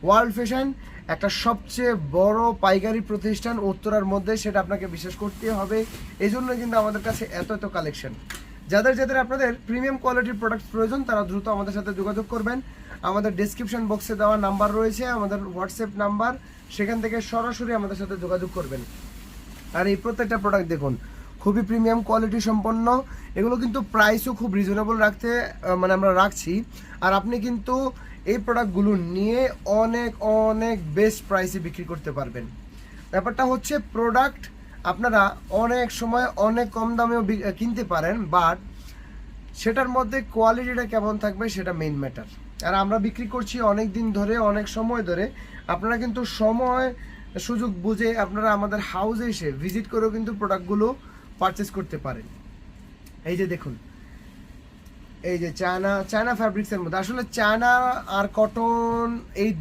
World fashion একটা সবচেয়ে বড় পাইকারি প্রতিষ্ঠান উত্তরার মধ্যে, সেটা আপনাকে বিশ্বাস করতে হবে। এই জন্য কিন্তু আমাদের কাছে এত এত কালেকশন। যাদের যাদের আপনাদের প্রিমিয়াম কোয়ালিটির প্রোডাক্ট প্রয়োজন তারা দ্রুত আমাদের সাথে যোগাযোগ করবেন। আমাদের ডেসক্রিপশন বক্সে দেওয়া নাম্বার রয়েছে, আমাদের হোয়াটসঅ্যাপ নাম্বার, সেখান থেকে সরাসরি আমাদের সাথে যোগাযোগ করবেন। আর এই প্রত্যেকটা প্রোডাক্ট দেখুন খুবই প্রিমিয়াম কোয়ালিটি সম্পন্ন, এগুলো কিন্তু প্রাইসও খুব রিজনেবল রাখতে মানে আমরা রাখছি। আর আপনি কিন্তু এই প্রোডাক্টগুলো নিয়ে অনেক অনেক বেস্ট প্রাইসে বিক্রি করতে পারবেন। ব্যাপারটা হচ্ছে প্রোডাক্ট আপনারা অনেক সময় অনেক কম দামেও কিনতে পারেন, বাট সেটার মধ্যে কোয়ালিটিটা কেমন থাকবে সেটা মেইন ম্যাটার। আর আমরা বিক্রি করছি অনেক দিন ধরে, অনেক সময় ধরে। আপনারা কিন্তু সময় সুযোগ বুঝে আপনারা আমাদের হাউসে এসে ভিজিট করেও কিন্তু প্রোডাক্টগুলো পারচেস করতে পারেন। এই যে দেখুন, এই যে চায়না ফ্যাব্রিক্সের মধ্যে আসলে চায়না আর কটন এই